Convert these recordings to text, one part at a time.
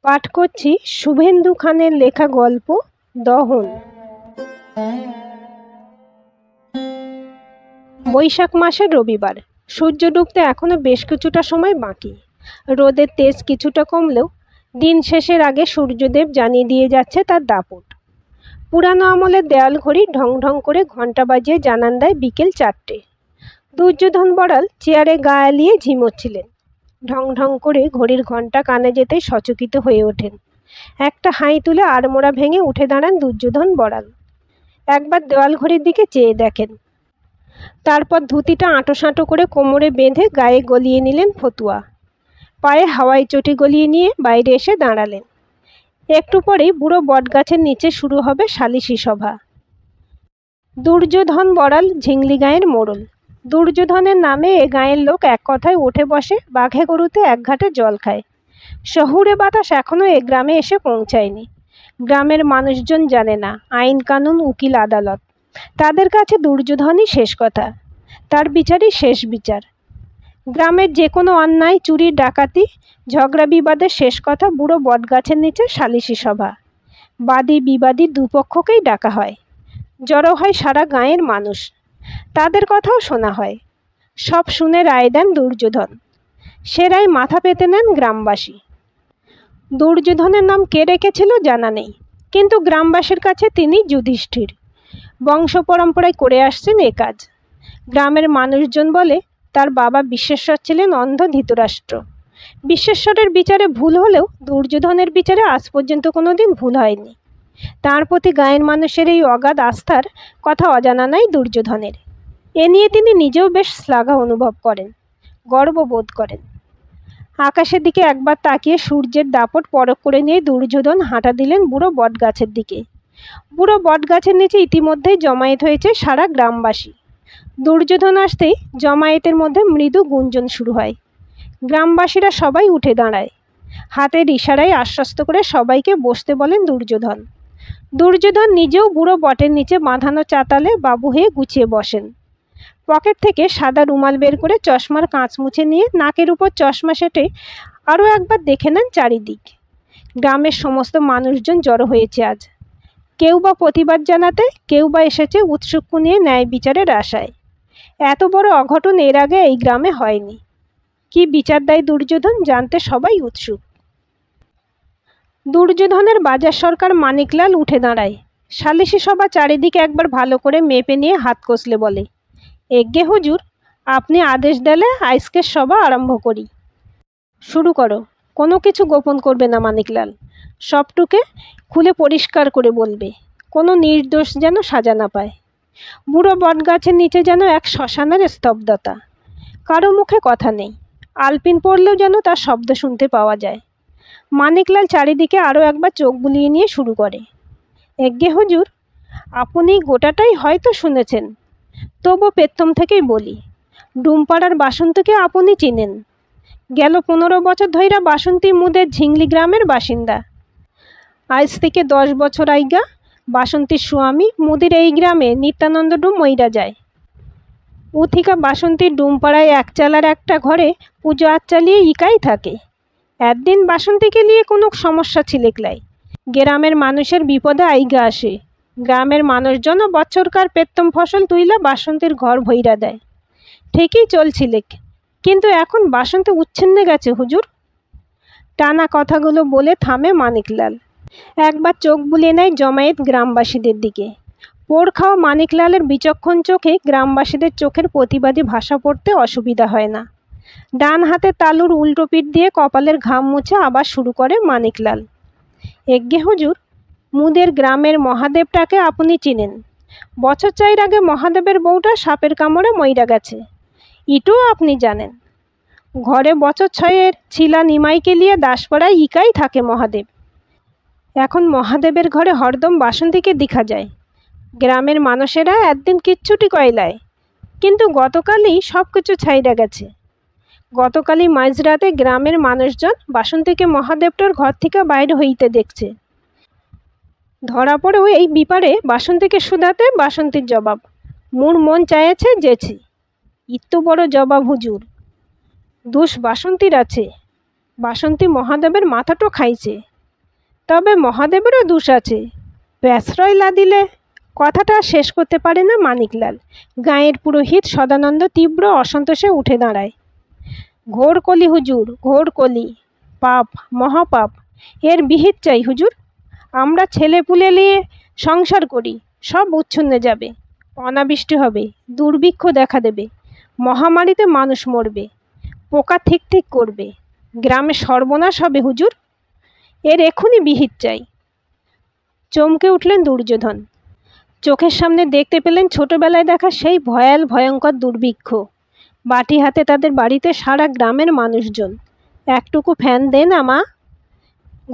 পাঠ করছি শুভেন্দু খানের লেখা গল্প দহন। বৈশাখ মাসের রবিবার। সূর্য ডুবতে এখনো বেশ কিছুটা সময় বাকি। রোদের তেজ কিছুটা কমলেও দিন শেষের আগে সূর্যদেব জানিয়ে দিয়ে যাচ্ছে তার দাপট। পুরানো আমলের দেয়াল ঘড়ি ঢং ঢং করে ঘন্টা বাজিয়ে জানান দেয় বিকেল 4টে। দুর্যোধন বড়াল চেয়ারে গা এলিয়ে ঝিমোচ্ছিলেন। ঢং ঢং করে ঘড়ির ঘন্টা কানে যেতেই সচকিত হয়ে ওঠেন। একটা হাই তুলে আড়মোড়া ভেঙে উঠে দাঁড়ান দুর্যোধন বড়াল। একবার দেওয়াল ঘড়ির দিকে চেয়ে দেখেন, তারপর ধুতিটা আঁটো করে কোমরে বেঁধে গায়ে গলিয়ে নিলেন ফতুয়া। পায়ে হাওয়াই চটি গলিয়ে নিয়ে বাইরে এসে দাঁড়ালেন। একটু পরেই বুড়ো বটগাছের নিচে শুরু হবে সালিশি সভা। দুর্যোধন বড়াল ঝিংলি গাঁয়ের মোড়ল। দুর্যোধনের নামে এ গাঁয়ের লোক এক কথায় উঠে বসে, বাঘে গরুতে এক ঘাটে জল খায়। শহুরে বাতাস এখনও এ গ্রামে এসে পৌঁছায়নি। গ্রামের মানুষজন জানে না আইন কানুন, উকিল, আদালত। তাদের কাছে দুর্যোধনই শেষ কথা, তার বিচারই শেষ বিচার। গ্রামের যে কোনো অন্যায়, চুরি, ডাকাতি, ঝগড়া বিবাদের শেষ কথা বুড়ো বটগাছের নিচে সালিশি সভা। বাদী বিবাদী দুপক্ষকেই ডাকা হয়। জড়ো হয় সারা গাঁয়ের মানুষ, তাদের কথাও শোনা হয়। সব শুনে রায় দেন দুর্যোধন। সে রায় মাথা পেতে নেন গ্রামবাসী। দুর্যোধনের নাম কে রেখেছিল জানা নেই, কিন্তু গ্রামবাসীর কাছে তিনি যুধিষ্ঠির। বংশ পরম্পরায় করে আসছেন এ কাজ। গ্রামের মানুষজন বলে তার বাবা বিশ্বেশ্বর ছিলেন অন্ধ ধৃতরাষ্ট্র। বিশ্বেশ্বরের বিচারে ভুল হলেও দুর্যোধনের বিচারে আজ পর্যন্ত কোনো দিন ভুল হয়নি। তার প্রতি গাঁয়ের মানুষের এই অগাধ আস্থার কথা অজানা নাই দুর্যোধনের। এ নিয়ে তিনি নিজেও বেশ শ্লাঘা অনুভব করেন, গর্ববোধ করেন। আকাশের দিকে একবার তাকিয়ে সূর্যের দাপট পরখ করে নিয়ে দুর্যোধন হাঁটা দিলেন বুড়ো বটগাছের দিকে। বুড়ো বটগাছের নিচে ইতিমধ্যেই জমায়েত হয়েছে সারা গ্রামবাসী। দুর্যোধন আসতেই জমায়েতের মধ্যে মৃদু গুঞ্জন শুরু হয়। গ্রামবাসীরা সবাই উঠে দাঁড়ায়। হাতের ইশারায় আশ্বস্ত করে সবাইকে বসতে বলেন দুর্যোধন। দুর্যোধন নিজেও বুড়ো বটের নিচে বাঁধানো চাতালে বাবু হয়ে গুছিয়ে বসেন। পকেট থেকে সাদা রুমাল বের করে চশমার কাঁচ মুছে নিয়ে নাকের উপর চশমা সেটে আরও একবার দেখে নেন চারিদিক। গ্রামের সমস্ত মানুষজন জড়ো হয়েছে আজ। কেউ বা প্রতিবাদ জানাতে, কেউ বা এসেছে উৎসুক নিয়ে ন্যায় বিচারের আশায়। এত বড় অঘটন এর আগে এই গ্রামে হয়নি। কি বিচার দেয় দুর্যোধন জানতে সবাই উৎসুক। দুর্যোধনের বাজার সরকার মানিকলাল উঠে দাঁড়ায়। সালিশি সভা চারিদিকে একবার ভালো করে মেপে নিয়ে হাত কষলে বলে, এজ্ঞে হুজুর, আপনি আদেশ দিলে আজকের সভা আরম্ভ করি। শুরু করো। কোনো কিছু গোপন করবে না মানিকলাল, সবটুকে খুলে পরিষ্কার করে বলবে। কোনো নির্দোষ যেন সাজা না পায়। বুড়ো বটগাছের নিচে যেন এক শ্মশানের স্তব্ধতা। কারো মুখে কথা নেই। আলপিন পড়লেও যেন তার শব্দ শুনতে পাওয়া যায়। মানিকলাল চারিদিকে আরও একবার চোখ বুলিয়ে নিয়ে শুরু করে, এজ্ঞে হুজুর, আপনি গোটাটাই হয়তো শুনেছেন, তবু পেত্তম থেকেই বলি। ডুমপাড়ার বাসন্তীকে আপনি চিনেন। গেল 15 বছর ধইরা বাসন্তী মুদের ঝিংলি গ্রামের বাসিন্দা। আজ থেকে 10 বছর আইগা বাসন্তীর স্বামী মুদির এই গ্রামে নিত্যানন্দ ডুম মইরা যায়। উথিকা বাসন্তীর ডুমপাড়ায় এক চালার একটা ঘরে পুজো আচ চালিয়ে ইকাই থাকে। একদিন বাসন্তীকে নিয়ে কোনো সমস্যা ছিলেকলাই। গ্রামের মানুষের বিপদে আইগা আসে। গ্রামের মানুষজনও বছরকার পেত্তম ফসল তুইলা বাসন্তীর ঘর ভইরা দেয়। ঠিকই চলছিলেক, কিন্তু এখন বাসন্তী উচ্ছিন্নে গেছে হুজুর। টানা কথাগুলো বলে থামে মানিকলাল। একবার চোখ বুলিয়ে নেয় জমায়েত গ্রামবাসীদের দিকে। পোড় খাওয়া মানিকলালের বিচক্ষণ চোখে গ্রামবাসীদের চোখের প্রতিবাদী ভাষা পড়তে অসুবিধা হয় না। ডান হাতে তালুর উল্টো পিঠ দিয়ে কপালের ঘাম মুছে আবার শুরু করে মানিকলাল, এজ্ঞে হুজুর, মুদের গ্রামের মহাদেবটাকে আপনি চিনেন। বছর 4 আগে মহাদেবের বউটা সাপের কামড়ে মইরা গেছে, ইটুও আপনি জানেন। ঘরে বছর 6 ছিলা নিমাইকে নিয়ে দাসপাড়ায় ইকাই থাকে মহাদেব। এখন মহাদেবের ঘরে হরদম বাসন্তীকে দেখা যায়। গ্রামের মানুষেরা একদিন কিচ্ছুটি কয়লায়, কিন্তু গতকালই সব কিছু ছাইরা গেছে। গতকালই মাঝরাতে গ্রামের মানুষজন বাসন্তীকে মহাদেবটার ঘর থেকে বাইরে হইতে দেখছে। ধরা পড়েও এই বিপারে বাসন্তীকে শুধাতে বাসন্তীর জবাব, মোর মন চাইছে যেছি। ইত্ত বড় জবাব হুজুর। দোষ বাসন্তীর আছে। বাসন্তী মহাদেবের মাথাটো খাইছে। তবে মহাদেবেরও দোষ আছে, প্রশ্রয় না দিলে। কথাটা শেষ করতে পারে না মানিকলাল। গাঁয়ের পুরোহিত সদানন্দ তীব্র অসন্তোষে উঠে দাঁড়ায়। ঘোর কলি হুজুর, ঘোর কলি, পাপ, মহাপাপ, এর বিহিত চাই হুজুর। আমরা ছেলেপুলে নিয়ে সংসার করি, সব উচ্ছন্নে যাবে, অনাবৃষ্টি হবে, দুর্ভিক্ষ দেখা দেবে, মহামারীতে মানুষ মরবে, পোকা ঠিক ঠিক করবে, গ্রামে সর্বনাশ হবে হুজুর। এর এখনই বিহিত চাই। চমকে উঠলেন দুর্যোধন। চোখের সামনে দেখতে পেলেন ছোটবেলায় দেখা সেই ভয়ঙ্কর দুর্ভিক্ষ। বাটি হাতে তাদের বাড়িতে সারা গ্রামের মানুষজন। একটুকু ফ্যান দে না মা,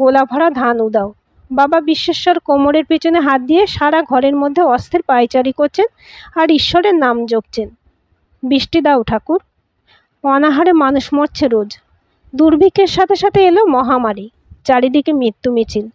গোলা ভরা ধান উদাও। বাবা বিশ্বেশ্বর কোমরের পেছনে হাত দিয়ে সারা ঘরের মধ্যে অস্থির পায়চারি করছেন আর ঈশ্বরের নাম জপছেন। বৃষ্টি দাও ঠাকুর, অনাহারে মানুষ মরছে রোজ। দুর্ভিক্ষের সাথে সাথে এলো মহামারী, চারিদিকে মৃত্যু মিছিল,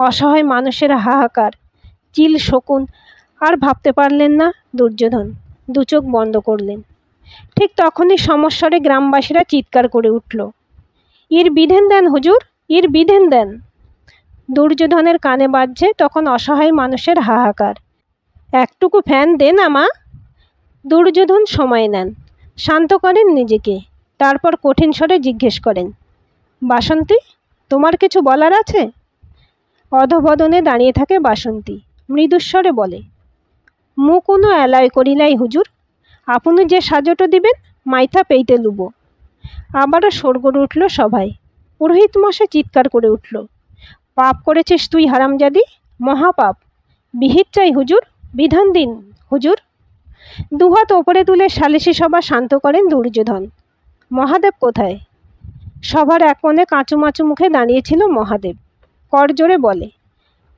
অসহায় মানুষের হাহাকার, চিল শকুন। আর ভাবতে পারলেন না দুর্যোধন, দুচোখ বন্ধ করলেন। ঠিক তখনই সমস্বরে গ্রামবাসীরা চিৎকার করে উঠল, ইর বিধেন দেন হুজুর, ইর বিধেন দেন। দুর্যোধনের কানে বাজছে তখন অসহায় মানুষের হাহাকার। একটুকু ফ্যান দে না মা। দুর্যোধন সময় নেন, শান্ত করেন নিজেকে, তারপর কঠিন স্বরে জিজ্ঞেস করেন, বাসন্তী, তোমার কিছু বলার আছে? অধবদনে দাঁড়িয়ে থাকে বাসন্তী, মৃদুস্বরে বলে, মু কোনো এলায় করিলাই হুজুর, আপনি যে সাজটো দিবেন মাইথা পেইতে লুব। আবারও শোরগোল উঠল সভায়। পুরোহিত মশাই চিৎকার করে উঠল, পাপ করেছিস তুই হারামজাদি, মহাপাপ, বিহিত চাই হুজুর, বিধান দিন হুজুর। দুহাত ওপরে তুলে সালিশি সভা শান্ত করেন দুর্যোধন। মহাদেব কোথায়? সভার এক কোণে কাঁচুমাচু মুখে দাঁড়িয়েছিল মহাদেব। করজোরে বলে,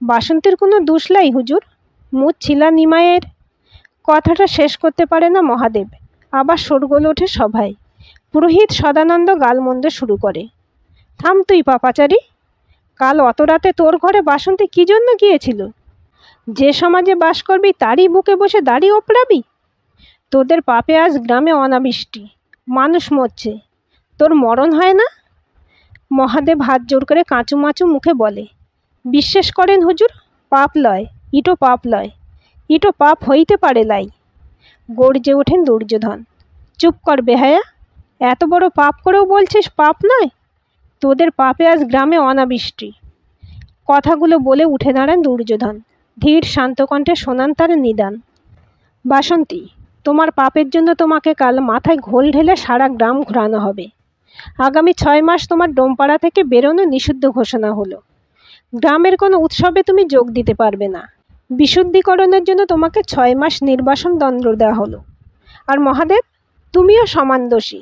বাসন্তীর কোনো দোষ নাই হুজুর, মুখ ছিলা নিমায়ের। কথাটা শেষ করতে পারে না মহাদেব। আবার শোরগোল ওঠে সভায়। পুরোহিত সদানন্দ গালমন্দ শুরু করে, থাম তুই পাপাচারী, কাল অত রাতে তোর ঘরে বাসন্তী কী জন্য গিয়েছিল? যে সমাজে বাস করবি তারই বুকে বসে দাড়ি ওপড়াবি? তোদের পাপে আজ গ্রামে অনাবৃষ্টি, মানুষ মরছে, তোর মরণ হয় না? মহাদেব হাত জোর করে কাঁচুমাচু মুখে বলে, বিশ্বাস করেন হুজুর, পাপ লয়, ইটো পাপ লয়, ইটো পাপ হইতে পারে লাই। গর্জে ওঠেন দুর্যোধন, চুপ কর বেহায়া, এত বড় পাপ করেও বলছিস পাপ নয়? তোদের পাপে আজ গ্রামে অনাবৃষ্টি। কথাগুলো বলে উঠে দাঁড়ান দুর্যোধন। ধীর শান্ত কণ্ঠে শোনান তার নিদান, বাসন্তী, তোমার পাপের জন্য তোমাকে কাল মাথায় ঘোল ঢেলে সারা গ্রাম ঘোরানো হবে। আগামী 6 মাস তোমার ডোমপাড়া থেকে বেরোনো নিষিদ্ধ ঘোষণা হলো। গ্রামের কোনো উৎসবে তুমি যোগ দিতে পারবে না। বিশুদ্ধিকরণের জন্য তোমাকে 6 মাস নির্বাসন দণ্ড দেওয়া হলো। আর মহাদেব, তুমিও সমান দোষী,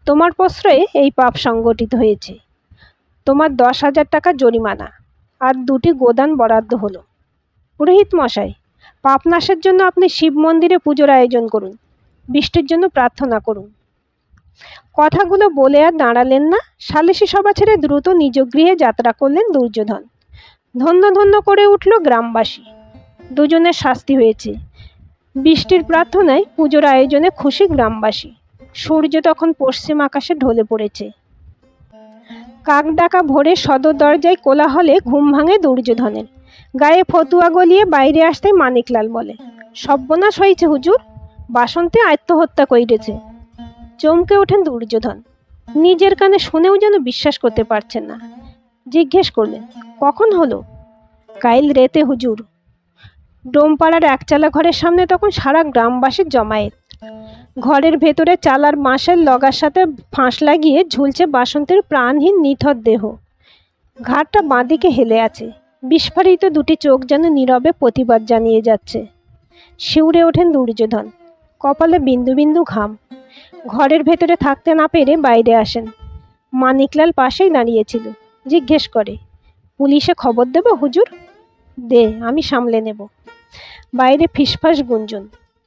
তোমার প্রশ্রয়ে এই পাপ সংগঠিত হয়েছে। তোমার 10,000 টাকা জরিমানা আর 2টি গোদান বরাদ্দ হলো। পুরোহিত মশাই, পাপ নাশের জন্য আপনি শিব মন্দিরে পুজোর আয়োজন করুন, বৃষ্টির জন্য প্রার্থনা করুন। কথাগুলো বলে আর দাঁড়ালেন না। সালিশি সভা ছেড়ে দ্রুত নিজ গৃহে যাত্রা করলেন দুর্যোধন। ধন্য ধন্য করে উঠল গ্রামবাসী। দুজনের শাস্তি হয়েছে। বৃষ্টির প্রার্থনায় পুজোর আয়োজনে খুশি গ্রামবাসী। সূর্য তখন পশ্চিম আকাশে ঢলে পড়েছে। কাক ডাকা ভোরে সদর দরজায় কোলাহলে ঘুম ভাঙে দুর্যোধনের। গায়ে ফতুয়া গলিয়ে বাইরে আসতে মানিকলাল বলে, সর্বনাশ হয়েছে হুজুর, বাসন্তী আত্মহত্যা করেছে। চমকে ওঠেন দুর্যোধন। নিজের কানে শুনেও যেন বিশ্বাস করতে পারছেন না। জিজ্ঞেস করলেন, কখন হলো? কাইল রেতে হুজুর। ডোমপাড়ার একচালা ঘরের সামনে তখন সারা গ্রামবাসীর জমায়েত। ঘরের ভেতরে চালার বাঁশের লগার সাথে ফাঁস লাগিয়ে ঝুলছে বাসন্তীর প্রাণহীন নিথর দেহ। ঘাটটা বাঁদিকে হেলে আছে। বিস্ফারিত 2টি চোখ যেন নীরবে প্রতিবাদ জানিয়ে যাচ্ছে। শিউরে ওঠেন দুর্যোধন। কপালে বিন্দু বিন্দু ঘাম। ঘরের ভেতরে থাকতে না পেরে বাইরে আসেন। মানিকলাল পাশেই দাঁড়িয়েছিল। জিজ্ঞেস করে, পুলিশে খবর দেব হুজুর? দে, আমি সামলে নেব। বাইরে ফিসফাস গুঞ্জন।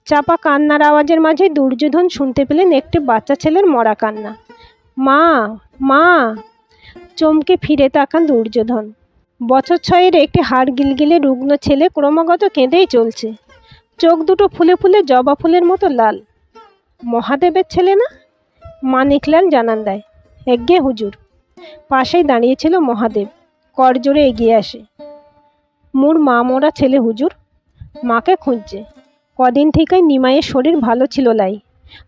চাপা কান্নার আওয়াজের মাঝে দুর্যোধন শুনতে পেলেন একটি বাচ্চা ছেলের মরা কান্না। মা, মা! চমকে ফিরে তাকান দুর্যোধন। বছর 6-এর একটি হাড় গিলগিলে রুগ্ন ছেলে ক্রমাগত কেঁদেই চলছে। চোখ দুটো ফুলে ফুলে জবা ফুলের মতো লাল। মহাদেবের ছেলে না? মানিকলাল জানান দেয়, এগ্গে হুজুর। পাশেই দাঁড়িয়েছিল মহাদেব। করজোরে এগিয়ে আসে। মোর মা মোরা ছেলে হুজুর, মাকে খুঁজছে। কদিন থেকেই নিমাইয়ের শরীর ভালো ছিল লাই।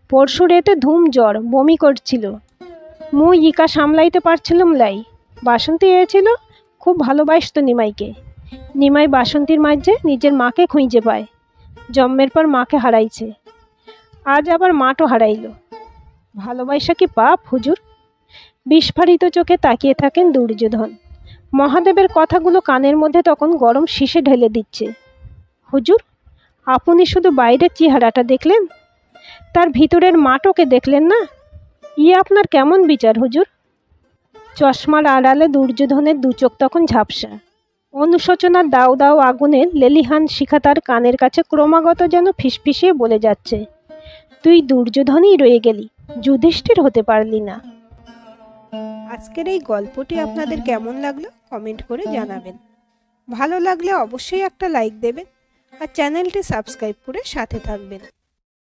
পরশু রেতে ধুম জ্বর, বমি করছিল। মুই ইকা সামলাইতে পারছিলাম লাই। বাসন্তী এসেছিল, খুব ভালোবাসত নিমাইকে। নিমাই বাসন্তীর মাঝে নিজের মাকে খুঁজে পায়। জন্মের পর মাকে হারাইছে, আজ আবার মাটো হারাইল। ভালোবাসা কি পাপ হুজুর? বিস্ফারিত চোখে তাকিয়ে থাকেন দুর্যোধন। মহাদেবের কথাগুলো কানের মধ্যে তখন গরম শিশে ঢেলে দিচ্ছে। হুজুর, আপনি শুধু বাইরের চেহারাটা দেখলেন, তার ভিতরের মাটোকে দেখলেন না। আপনার কেমন বিচার হুজুর? চশমার আড়ালে দুর্যোধনের দু চোখ তখন ঝাপসা। অনুশোচনার দাও দাও আগুনের লেলিহান শিখা তার কানের কাছে ক্রমাগত যেন ফিসফিসিয়ে বলে যাচ্ছে, তুই দুর্যোধনই রয়ে গেলি, যুধিষ্ঠির হতে পারলি না। আজকের এই গল্পটি আপনাদের কেমন লাগলো কমেন্ট করে জানাবেন। ভালো লাগলে অবশ্যই একটা লাইক দেবেন আর চ্যানেলটি সাবস্ক্রাইব করে সাথে থাকবেন।